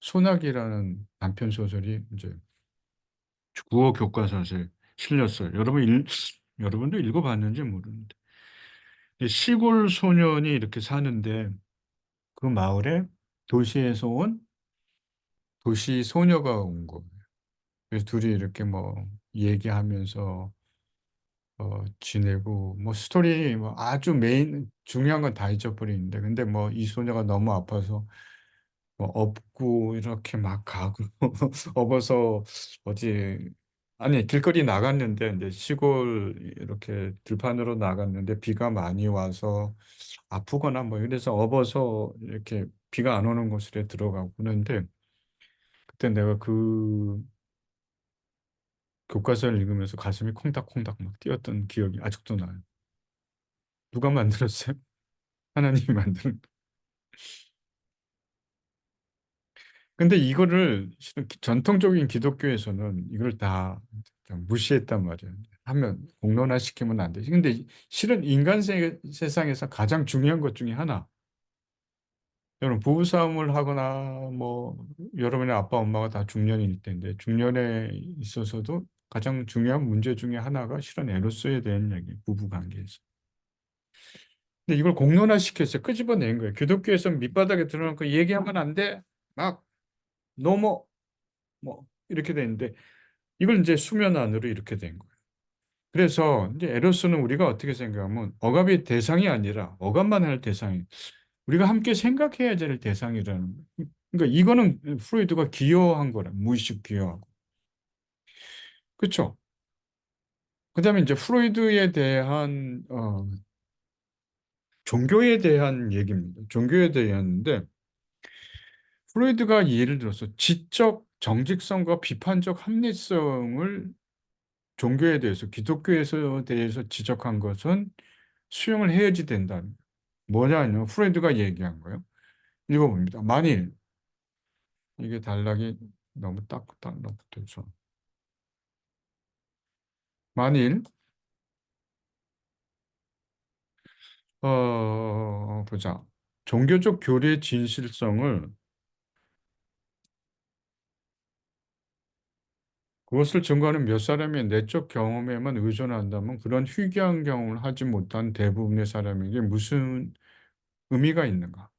소나기라는 단편 소설이 이제 국어 교과서에 실렸어요. 여러분도 읽어봤는지 모르는데 시골 소년이 이렇게 사는데 그 마을에 도시에서 온 도시 소녀가 온 거예요. 그래서 둘이 이렇게 뭐 얘기하면서 지내고 뭐 스토리 뭐 아주 메인 중요한 건 다 잊어버리는데 근데 뭐 이 소녀가 너무 아파서 뭐 업고 이렇게 막 가고 업어서 어디 아니 길거리 나갔는데 이제 시골 이렇게 들판으로 나갔는데 비가 많이 와서 아프거나 뭐 이래서 업어서 이렇게 비가 안 오는 곳으로 들어가고 그러는데 그때 내가 그 교과서를 읽으면서 가슴이 콩닥콩닥 막 뛰었던 기억이 아직도 나요. 누가 만들었어요? 하나님이 만든. 근데 이거를 실은 전통적인 기독교에서는 이걸 다 그냥 무시했단 말이에요. 하면 공론화시키면 안 되지. 근데 실은 세상에서 가장 중요한 것 중에 하나. 여러분 부부싸움을 하거나 뭐 여러분의 아빠 엄마가 다 중년일 텐데 중년에 있어서도 가장 중요한 문제 중에 하나가 실은 에로스에 대한 얘기, 부부 관계에서. 근데 이걸 공론화시켰어요. 끄집어낸 거예요. 기독교에서 밑바닥에 드러나고 얘기하면 안 돼. 막 넘어 뭐 이렇게 되는데 이걸 이제 수면 안으로 이렇게 된 거예요. 그래서 이제 에로스는 우리가 어떻게 생각하면 억압의 대상이 아니라 억압만 할 대상이 우리가 함께 생각해야 될 대상이라는 거예요. 그러니까 이거는 프로이드가 기여한 거라 무의식 기여하고 그렇죠. 그다음에 이제 프로이드에 대한 종교에 대한 얘기입니다. 종교에 대한인데 프로이드가 예를 들어서 지적 정직성과 비판적 합리성을 종교에 대해서 기독교에 대해서 지적한 것은 수용을 해야지 된다는 뭐냐 하면 프로이드가 얘기한 거예요. 읽어봅니다. 만일 이게 단락이 너무 딱 달라붙어서 만일 보자. 종교적 교리의 진실성을 그것을 증거하는 몇 사람의 내적 경험에만 의존한다면 그런 희귀한 경험을 하지 못한 대부분의 사람에게 무슨 의미가 있는가?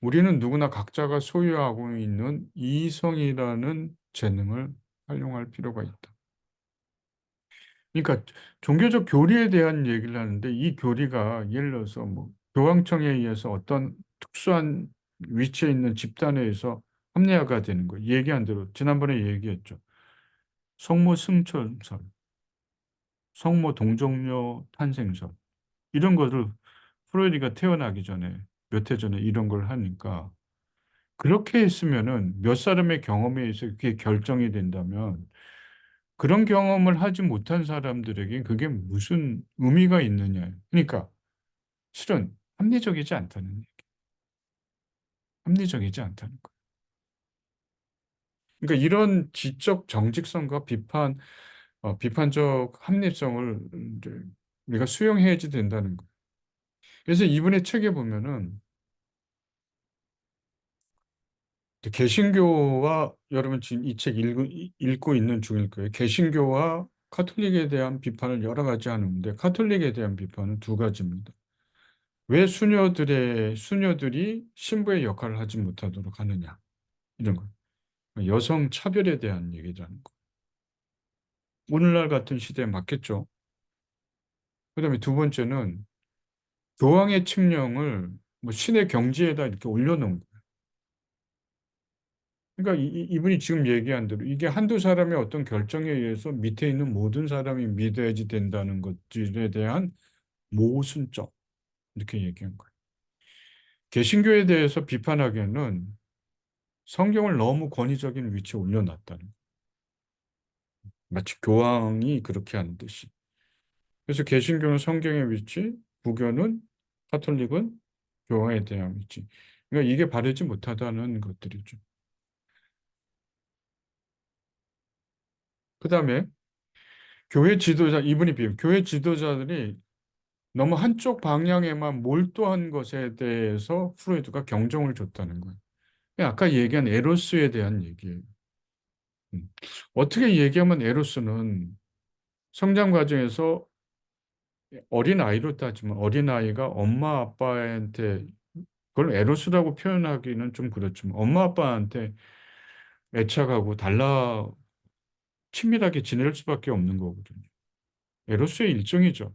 우리는 누구나 각자가 소유하고 있는 이성이라는 재능을 활용할 필요가 있다. 그러니까 종교적 교리에 대한 얘기를 하는데 이 교리가 예를 들어서 뭐 교황청에 의해서 어떤 특수한 위치에 있는 집단에 의해서 합리화가 되는 거예요. 얘기한 대로 지난번에 얘기했죠. 성모 승천설, 성모 동정녀 탄생설 이런 거를 프로이드가 태어나기 전에 몇 해 전에 이런 걸 하니까 그렇게 했으면은 몇 사람의 경험에 의해서 그게 결정이 된다면 그런 경험을 하지 못한 사람들에게 그게 무슨 의미가 있느냐. 그러니까 실은 합리적이지 않다는 얘기. 합리적이지 않다는 거예요. 그러니까 이런 지적 정직성과 비판적 합리성을 이제 우리가 수용해야지 된다는 거예요. 그래서 이분의 책에 보면은 개신교와 여러분 지금 이 책 읽고 있는 중일 거예요. 개신교와 카톨릭에 대한 비판을 여러 가지 하는데 카톨릭에 대한 비판은 두 가지입니다. 왜 수녀들이 신부의 역할을 하지 못하도록 하느냐 이런 거. 여성 차별에 대한 얘기라는 거. 오늘날 같은 시대에 맞겠죠. 그다음에 두 번째는 교황의 칙령을 뭐 신의 경지에다 이렇게 올려놓은 거예요. 그러니까 이분이 지금 얘기한 대로 이게 한두 사람의 어떤 결정에 의해서 밑에 있는 모든 사람이 믿어야지 된다는 것들에 대한 모순적 이렇게 얘기한 거예요. 개신교에 대해서 비판하기에는 성경을 너무 권위적인 위치에 올려놨다는 거예요. 마치 교황이 그렇게 하는 듯이. 그래서 개신교는 성경의 위치, 불교는 카톨릭은 교황에 대한 위치. 그러니까 이게 바르지 못하다는 것들이죠. 그다음에 이분이 교회 지도자들이 너무 한쪽 방향에만 몰두한 것에 대해서 프로이트가 경종을 줬다는 거예요. 아까 얘기한 에로스에 대한 얘기예요. 음. 어떻게 얘기하면 에로스는 성장 과정에서 어린아이로 따지면 어린아이가 엄마 아빠한테 그걸 에로스라고 표현하기는 좀 그렇지만 엄마 아빠한테 애착하고 친밀하게 지낼 수밖에 없는 거거든요. 에로스의 일종이죠.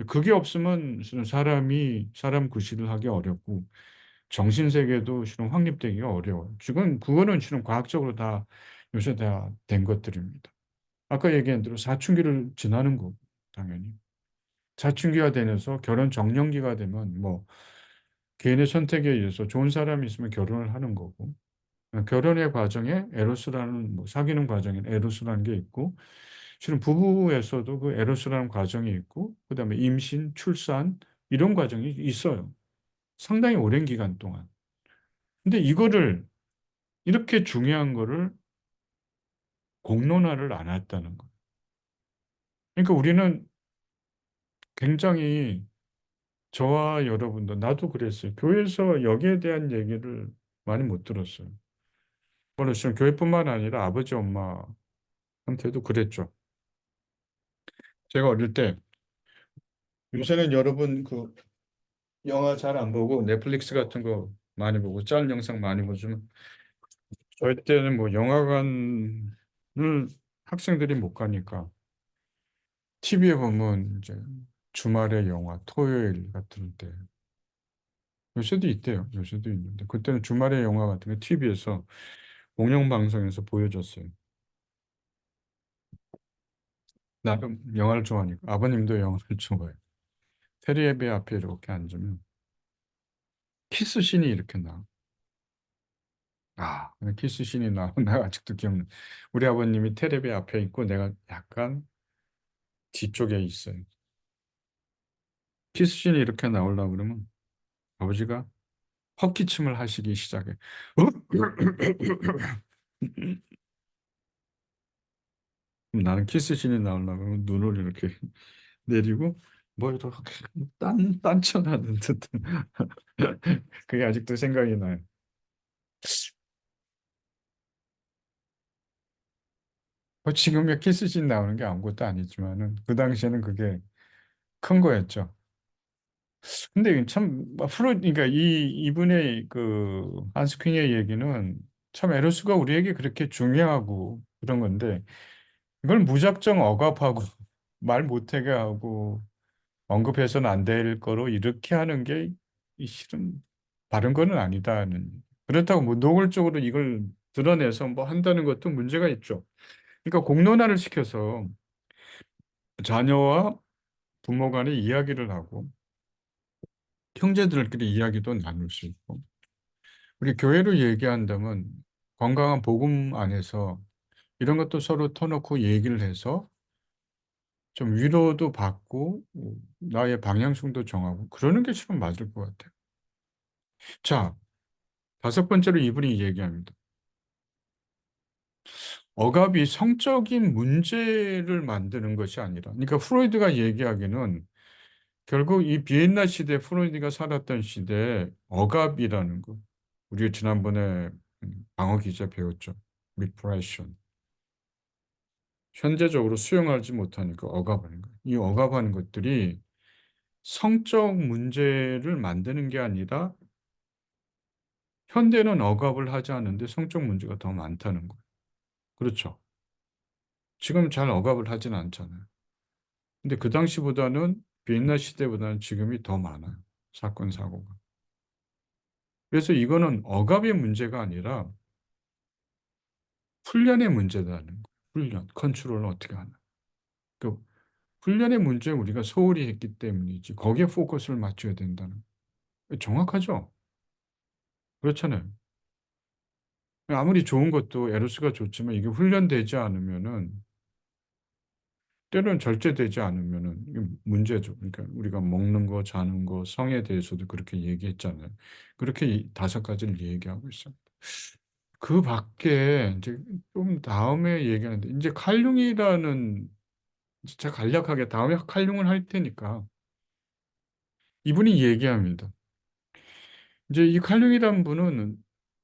그게 없으면 사람 구실을 하기 어렵고 정신세계도 실은 확립되기가 어려워요. 지금 그거는 실은 과학적으로 다 요새 다 된 것들입니다. 아까 얘기한 대로 사춘기를 지나는 거 당연히. 사춘기가 되면서 결혼 정년기가 되면 뭐 개인의 선택에 의해서 좋은 사람이 있으면 결혼을 하는 거고 결혼의 과정에 에로스라는 뭐 사귀는 과정에 에로스라는 게 있고 실은 부부에서도 그 에로스라는 과정이 있고 그다음에 임신, 출산 이런 과정이 있어요. 상당히 오랜 기간 동안. 근데 이거를 이렇게 중요한 거를 공론화를 안 했다는 거예요. 그러니까 우리는 굉장히 저와 여러분도 나도 그랬어요. 교회에서 여기에 대한 얘기를 많이 못 들었어요. 물론 지금 교회뿐만 아니라 아버지 엄마한테도 그랬죠. 제가 어릴 때 요새는 여러분 그 영화 잘 안 보고 넷플릭스 같은 거 많이 보고 짤 영상 많이 보지만 저희 때는 뭐 영화관을 학생들이 못 가니까 TV에 보면 이제 주말의 영화 토요일 같은 때 요새도 있대요. 요새도 있는데 그때는 주말의 영화 같은 거 TV에서 공영방송에서 보여줬어요. 나도 영화를 좋아하니까 아버님도 영화를 좋아해요. 테레비 앞에 이렇게 앉으면 키스신이 이렇게 나와. 키스신이 나와. 나 아직도 기억나. 우리 아버님이 테레비 앞에 있고 내가 약간 뒤쪽에 있어요. 키스신이 이렇게 나오려고 그러면 아버지가 헛기침을 하시기 시작해. 그럼 나는 키스신이 나오려고 그러면 눈을 이렇게 내리고 뭐 이렇게 딴청하는 듯. 그게 아직도 생각이 나요. 지금의 키스신 나오는 게 아무것도 아니지만은 그 당시에는 그게 큰 거였죠. 근데 참 그러니까 이분의 그 한스 퀸의 얘기는 참 에로스가 우리에게 그렇게 중요하고 그런 건데 이걸 무작정 억압하고 말 못하게 하고 언급해서는 안 될 거로 이렇게 하는 게 이 실은 바른 거는 아니다는. 그렇다고 뭐 노골적으로 이걸 드러내서 뭐 한다는 것도 문제가 있죠. 그러니까 공론화를 시켜서 자녀와 부모 간의 이야기를 하고 형제들끼리 이야기도 나눌 수 있고 우리 교회로 얘기한다면 건강한 복음 안에서 이런 것도 서로 터놓고 얘기를 해서 좀 위로도 받고 나의 방향성도 정하고 그러는 게 실은 맞을 것 같아요. 자, 다섯 번째로 이분이 얘기합니다. 억압이 성적인 문제를 만드는 것이 아니라 그러니까 프로이드가 얘기하기는 결국 이 비엔나 시대 프로이드가 살았던 시대에 억압이라는 거 우리가 지난번에 방어 기제 배웠죠. 리프레션. 현재적으로 수용하지 못하니까 억압하는 거예요. 이 억압하는 것들이 성적 문제를 만드는 게 아니라 현대는 억압을 하지 않는데 성적 문제가 더 많다는 거예요. 그렇죠. 지금 잘 억압을 하진 않잖아요. 근데 그 당시보다는 비엔나 시대보다는 지금이 더 많아요, 사건 사고가. 그래서 이거는 억압의 문제가 아니라 훈련의 문제라는 거예요. 훈련, 컨트롤을 어떻게 하나. 그 훈련의 문제 우리가 소홀히 했기 때문이지 거기에 포커스를 맞춰야 된다는 정확하죠? 그렇잖아요. 아무리 좋은 것도 에로스가 좋지만 이게 훈련되지 않으면은 때로는 절제되지 않으면은 이게 문제죠. 그러니까 우리가 먹는 거, 자는 거, 성에 대해서도 그렇게 얘기했잖아요. 그렇게 이 5 가지를 얘기하고 있어요. 그 밖에 인제 좀 다음에 얘기하는데 인제 칼융이라는 제가 간략하게 다음에 칼융을 할 테니까 이분이 얘기합니다. 인제 이 칼융이라는 분은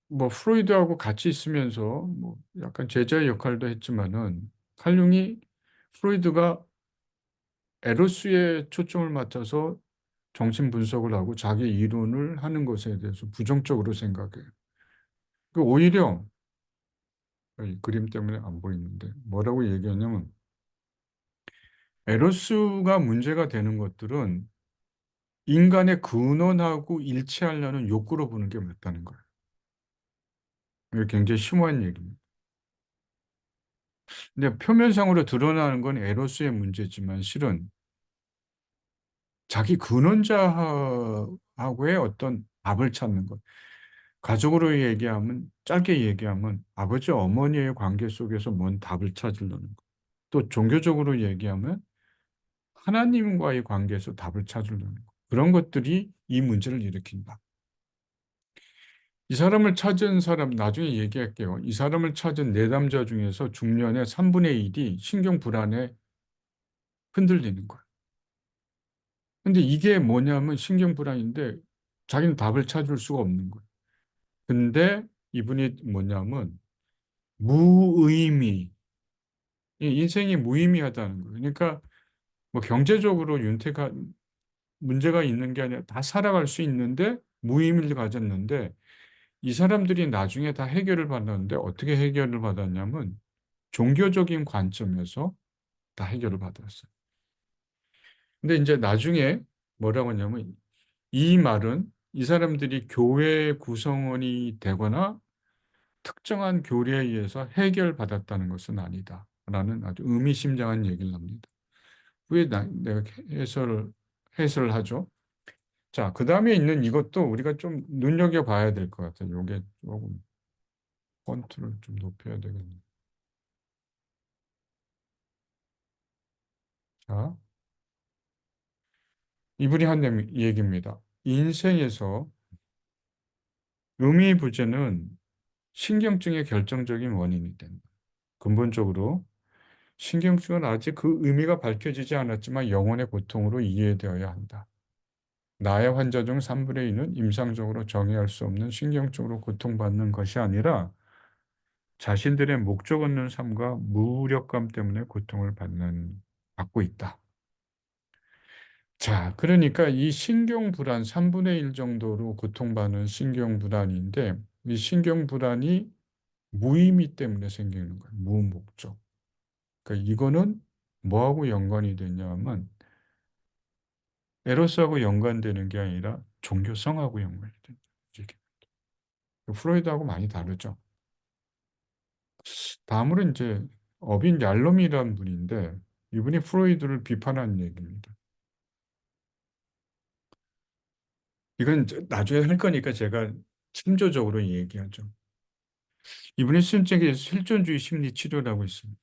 뭐 프로이드하고 같이 있으면서 뭐 약간 제자의 역할도 했지만은 칼융이 프로이드가 에로스에 초점을 맞춰서 정신 분석을 하고 자기 이론을 하는 것에 대해서 부정적으로 생각해요. 오히려 이 그림 때문에 안 보이는데 뭐라고 얘기하냐면 에로스가 문제가 되는 것들은 인간의 근원하고 일치하려는 욕구로 보는 게 맞다는 거예요. 이게 굉장히 심오한 얘기입니다. 근데 표면상으로 드러나는 건 에로스의 문제지만 실은 자기 근원자하고의 어떤 답을 찾는 것. 가족으로 얘기하면 짧게 얘기하면 아버지 어머니의 관계 속에서 뭔 답을 찾으려는 것. 또 종교적으로 얘기하면 하나님과의 관계에서 답을 찾으려는 것. 그런 것들이 이 문제를 일으킨다. 이 사람을 찾은 사람 나중에 얘기할게요. 이 사람을 찾은 내담자 중에서 중년의 1/3 이 신경 불안에 흔들리는 거예요. 근데 이게 뭐냐면 신경 불안인데 자기는 답을 찾을 수가 없는 거예요. 근데 이분이 뭐냐면 무의미 이 인생이 무의미하다는 거예요. 그러니까 뭐 경제적으로 윤택한 문제가 있는 게 아니라 다 살아갈 수 있는데 무의미를 가졌는데 이 사람들이 나중에 다 해결을 받았는데 어떻게 해결을 받았냐면 종교적인 관점에서 다 해결을 받았어요. 근데 인제 나중에 뭐라고 하냐면 이 말은 이 사람들이 교회 구성원이 되거나 특정한 교리에 의해서 해결받았다는 것은 아니다.'라는 아주 의미심장한 얘기를 합니다. 왜 내가 해설을 하죠? 자 그다음에 있는 이것도 우리가 좀 눈여겨 봐야 될 것 같아요. 요게 쪼금 폰트를 좀 높여야 되겠네. 자 이분이 한 얘기입니다. "인생에서 의미 부재는 신경증의 결정적인 원인이 된다. 근본적으로 신경증은 아직 그 의미가 밝혀지지 않았지만 영혼의 고통으로 이해되어야 한다. 나의 환자 중 3분의 2는 임상적으로 정의할 수 없는 신경증으로 고통받는 것이 아니라 자신들의 목적 없는 삶과 무력감 때문에 고통을 받고 있다. 자, 그러니까 이 신경불안 3분의 1 정도로 고통받는 신경불안인데 이 신경불안이 무의미 때문에 생기는 거예요. 무목적. 그러니까 이거는 뭐하고 연관이 되냐면 에로스하고 연관되는 게 아니라 종교성하고 연관이 된다. 이게 프로이드하고 많이 다르죠. 다음으로 이제 어빈 얄롬이라는 분인데 이분이 프로이드를 비판한 얘기입니다. 이건 이제 나중에 할 거니까 제가 참조적으로 얘기하죠. 이분이 쓴 책이 실존주의 심리 치료라고 있습니다.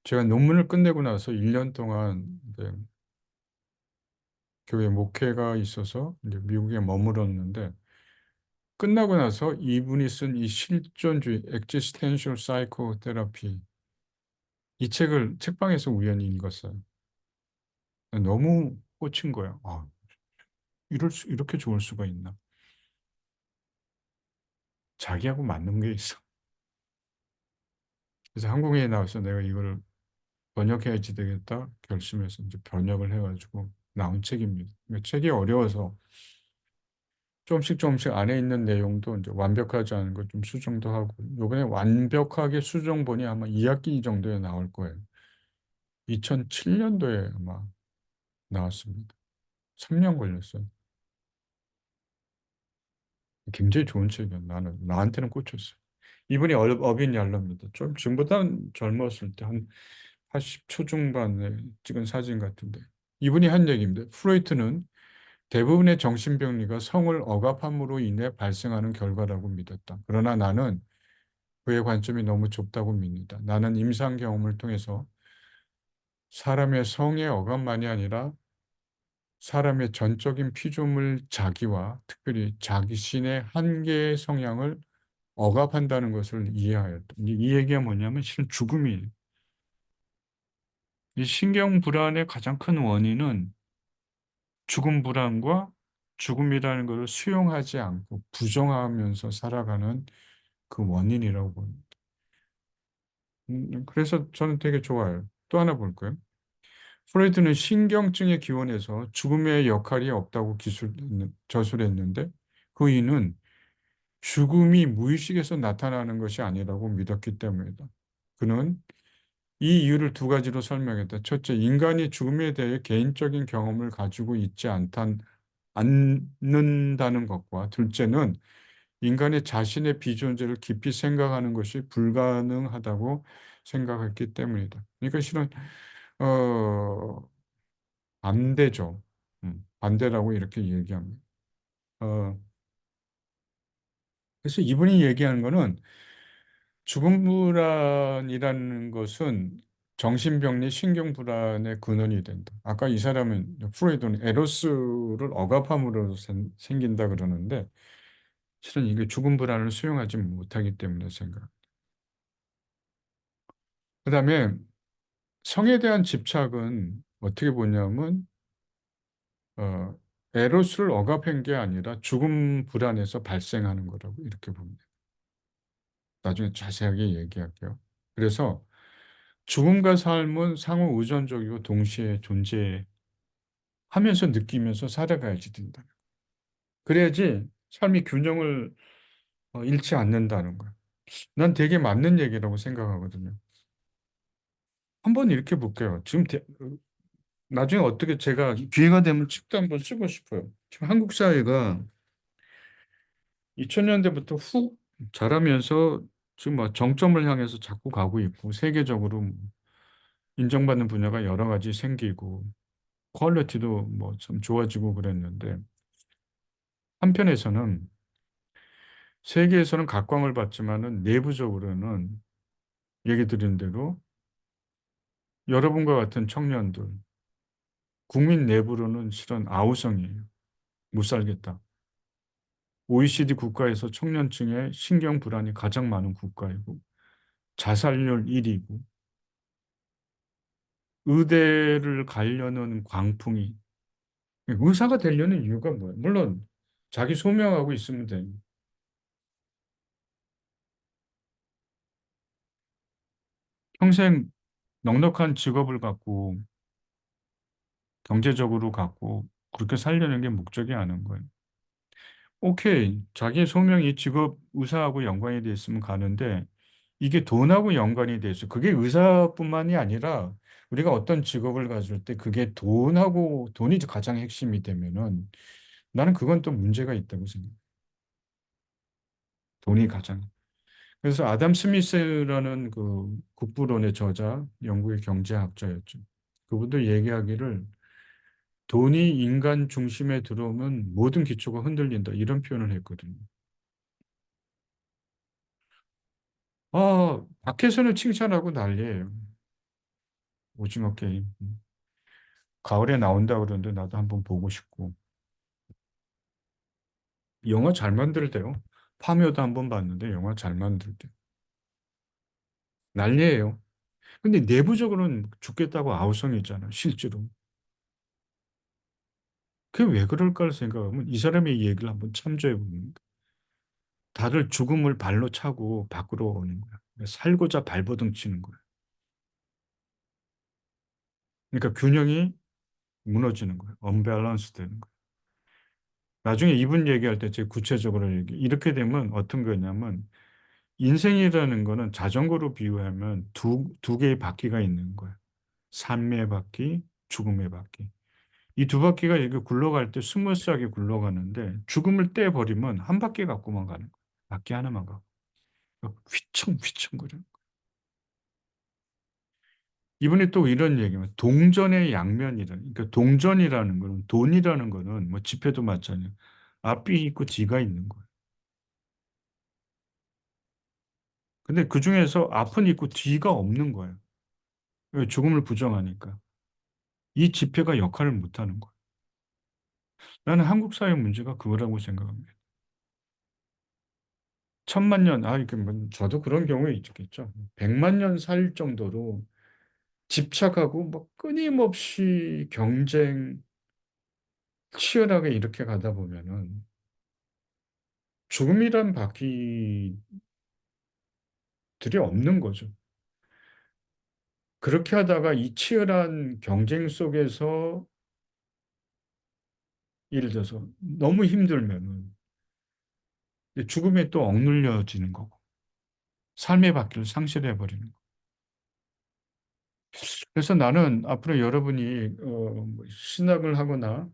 제가 논문을 끝내고 나서 1년 동안 이제 교회 목회가 있어서 이제 미국에 머물렀는데 끝나고 나서 이분이 쓴 이 실존주의 existential psychotherapy 이 책을 책방에서 우연히 읽었어요. 너무 꽂힌 거예요. '아 이렇게 좋을 수가 있나.' 자기하고 맞는 게 있어. 그래서 한국에 나와서 내가 이걸 번역해야지 되겠다 결심해서 이제 번역을 해가지고 나온 책입니다. 근데 책이 어려워서 조금씩 조금씩 안에 있는 내용도 이제 완벽하지 않은 것 좀 수정도 하고, 요번에 완벽하게 수정본이 아마 2학기 정도에 나올 거예요. 2007년도에 아마 나왔습니다. 3년 걸렸어요. 굉장히 좋은 책이야. 나한테는 꽂혔어요. 이분이 어빈 얄러입니다. 좀 지금보다는 젊었을 때 한 80 초중반에 찍은 사진 같은데. 이분이 한 얘기입니다. 프로이트는 대부분의 정신병리가 성을 억압함으로 인해 발생하는 결과라고 믿었다. 그러나 나는 그의 관점이 너무 좁다고 밉니다. 나는 임상 경험을 통해서 사람의 성의 억압만이 아니라 사람의 전적인 피조물 자기와 특별히 자기 신의 한계의 성향을 억압한다는 것을 이해하였다. 이 얘기가 뭐냐면 실은 죽음이에요. 이 신경 불안의 가장 큰 원인은 죽음 불안과 죽음이라는 것을 수용하지 않고 부정하면서 살아가는 그 원인이라고 봅니다. 그래서 저는 되게 좋아요. 또 하나 볼까요? 프로이트는 신경증의 기원에서 죽음의 역할이 없다고 저술했는데 그 이유는 죽음이 무의식에서 나타나는 것이 아니라고 믿었기 때문이다. 그는 이 이유를 두 가지로 설명했다. 첫째, 인간이 죽음에 대해 개인적인 경험을 가지고 있지 않는다는 것과 둘째는 인간의 자신의 비존재를 깊이 생각하는 것이 불가능하다고 생각했기 때문이다. 그러니까 실은 어, 반대죠. 반대라고 이렇게 얘기합니다. 어, 그래서 이분이 얘기하는 거는 죽음 불안이라는 것은 정신병리 신경불안의 근원이 된다. 아까 이 사람은 프로이드는 에로스를 억압함으로 생긴다 그러는데 실은 이게 죽음 불안을 수용하지 못하기 때문에 생각. 그다음에 성에 대한 집착은 어떻게 보냐면 어, 에로스를 억압한 게 아니라 죽음 불안에서 발생하는 거라고 이렇게 봅니다. 나중에 자세하게 얘기할게요. 그래서 죽음과 삶은 상호 의존적이고 동시에 존재하면서 느끼면서 살아가야지 된다. 그래야지 삶이 균형을 잃지 않는다는 거야. 난 되게 맞는 얘기라고 생각하거든요. 한번 이렇게 볼게요. 나중에 어떻게 제가 기회가 되면 책도 한번 쓰고 싶어요. 지금 한국 사회가 2000년대부터 훅 자라면서 지금 뭐 정점을 향해서 자꾸 가고 있고 세계적으로 인정받는 분야가 여러 가지 생기고 퀄리티도 뭐 좀 좋아지고 그랬는데 한편에서는 세계에서는 각광을 받지만은 내부적으로는 얘기 드린 대로 여러분과 같은 청년들 국민 내부로는 실은 아우성이에요. 못 살겠다. OECD 국가에서 청년층의 신경 불안이 가장 많은 국가이고 자살률 1위고 의대를 가려는 광풍이 의사가 되려는 이유가 뭐예요? 물론 자기 소명하고 있으면 돼요. 평생 넉넉한 직업을 갖고 경제적으로 갖고 그렇게 살려는 게 목적이 아닌 거예요. 오케이. 자기의 소명이 직업 의사하고 연관이 돼 있으면 가는데 이게 돈하고 연관이 돼 있어. 그게 의사뿐만이 아니라 우리가 어떤 직업을 가질 때 그게 돈이 가장 핵심이 되면은 나는 그건 또 문제가 있다고 생각해. 돈이 가장. 그래서 아담 스미스라는 그 국부론의 저자, 영국의 경제학자였죠. 그분도 얘기하기를 돈이 인간 중심에 들어오면 모든 기초가 흔들린다. 이런 표현을 했거든요. 밖에서는 칭찬하고 난리예요. 오징어 게임. 가을에 나온다 그러는데 나도 한번 보고 싶고. 영화 잘 만들대요. 파묘도 한번 봤는데 영화 잘 만들대. 난리예요. 근데 내부적으로는 죽겠다고 아우성이잖아, 실제로. 그게 왜 그럴까를 생각하면 이 사람의 얘기를 한번 참조해 봅니다. 다들 죽음을 발로 차고 밖으로 오는 거야. 살고자 발버둥 치는 거야. 그러니까 균형이 무너지는 거야. 언밸런스 되는 거야. 나중에 이분 얘기할 때 제가 구체적으로 이렇게 되면 어떤 거냐면 인생이라는 거는 자전거로 비유하면 두 개의 바퀴가 있는 거야. 삶의 바퀴, 죽음의 바퀴. 이 두 바퀴가 이렇게 굴러갈 때 스무스하게 굴러가는데 죽음을 떼버리면 한 바퀴 갖고만 가는 거야. 바퀴 하나만 가고. 휘청휘청거려. 이분이 또 이런 얘기면 동전의 양면이라는, 그러니까 동전이라는 거는, 돈이라는 거는 뭐 지폐도 마찬가지예요. 앞이 있고 뒤가 있는 거예요. 근데 그중에서 앞은 있고 뒤가 없는 거예요. 왜? 죽음을 부정하니까. 이 지폐가 역할을 못 하는 거예요. 나는 한국 사회 문제가 그거라고 생각합니다. 천만 년, 이게 뭐, 저도 그런 경우에 있겠죠. 백만 년 살 정도로 집착하고 뭐 끊임없이 경쟁 치열하게 이렇게 가다 보면은 죽음이란 바퀴들이 없는 거죠. 그렇게 하다가 이 치열한 경쟁 속에서 예를 들어서 너무 힘들면은 죽음에 또 억눌려지는 거고 삶의 바퀴를 상실해 버리는 거. 그래서 나는 앞으로 여러분이 뭐 신학을 하거나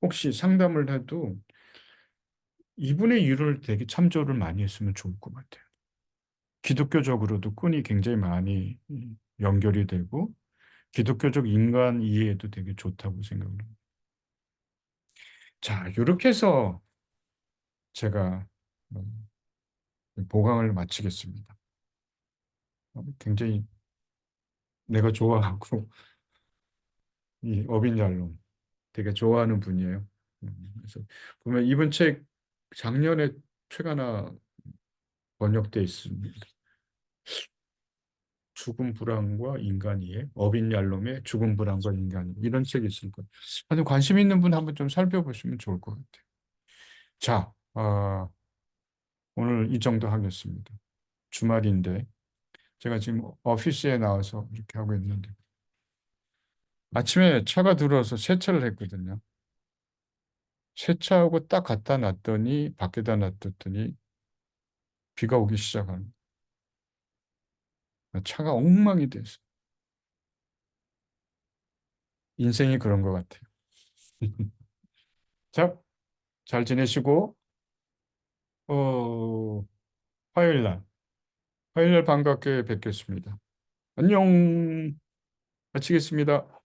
혹시 상담을 해도 이분의 이유를 되게 참조를 많이 했으면 좋을 것 같아요. 기독교적으로도 끈이 굉장히 많이 연결이 되고 기독교적 인간 이해에도 되게 좋다고 생각합니다. 자, 요렇게 해서 제가 보강을 마치겠습니다. 굉장히 내가 좋아하고 이 어빈잘론 되게 좋아하는 분이에요. 그래서 보면 이분 책 작년에 책 하나 번역돼 있습니다. 죽음 불안과 인간 이해, 어빈 얄롬의 죽음 불안과 인간 이해. 이런 책이 있을 거예요. 아주 관심 있는 분 한번 좀 살펴보시면 좋을 것 같아요. 자, 오늘 이 정도 하겠습니다. 주말인데 제가 지금 오피스에 나와서 이렇게 하고 있는데 아침에 차가 들어와서 세차를 했거든요. 세차하고 딱 갖다 놨더니 밖에다 놔뒀더니 비가 오기 시작하는 거예요. 차가 엉망이 됐어. 인생이 그런 것 같아요. 자, 잘 지내시고 어, 화요일 날 화요일 날 반갑게 뵙겠습니다. 안녕. 마치겠습니다.